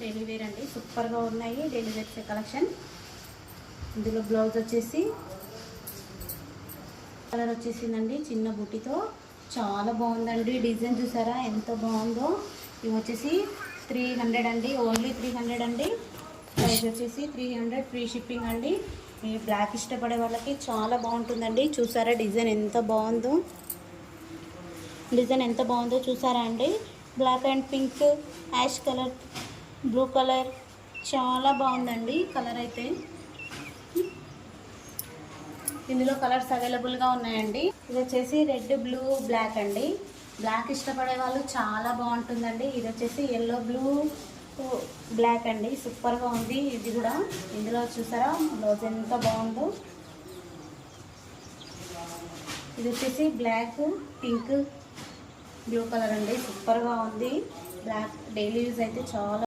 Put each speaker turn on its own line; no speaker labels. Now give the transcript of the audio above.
Daily wear అండి. సూపర్గా ఉన్నాయి డైలీ వేర్ కలెక్షన్. ఇందులో బ్లౌజ్ వచ్చేసి కలర్ వచ్చేసిందండి చిన్న బుట్టితో. చాలా బాగుందండి. డిజైన్ చూసారా ఎంత బాగుందో. ఇవి వచ్చేసి 300 అండి, ఓన్లీ 300 అండి. ప్రైస్ వచ్చేసి 300, ఫ్రీ షిప్పింగ్ అండి. ఈ బ్లాక్ ఇష్టపడే వాళ్ళకి చాలా బాగుంటుందండి. చూసారా డిజైన్ ఎంత బాగుందో, డిజైన్ ఎంత బాగుందో చూసారా అండి. Black and pink, ash colour, blue colour, చాలా బాగుందండి కలర్ అయితే. ఇందులో కలర్స్ అవైలబుల్గా ఉన్నాయండి. ఇది వచ్చేసి రెడ్, బ్లూ, బ్లాక్ అండి. బ్లాక్ ఇష్టపడే వాళ్ళు చాలా బాగుంటుందండి. ఇది వచ్చేసి ఎల్లో, బ్లూ, బ్లాక్ అండి. సూపర్గా ఉంది ఇది కూడా. ఇందులో చూసారా బ్లౌజ్ ఎంత బాగుందో. ఇది వచ్చేసి బ్లాక్, పింక్, బ్లూ కలర్ అండి. సూపర్గా ఉంది. బ్లాక్ డైలీ యూజ్ అయితే చాలా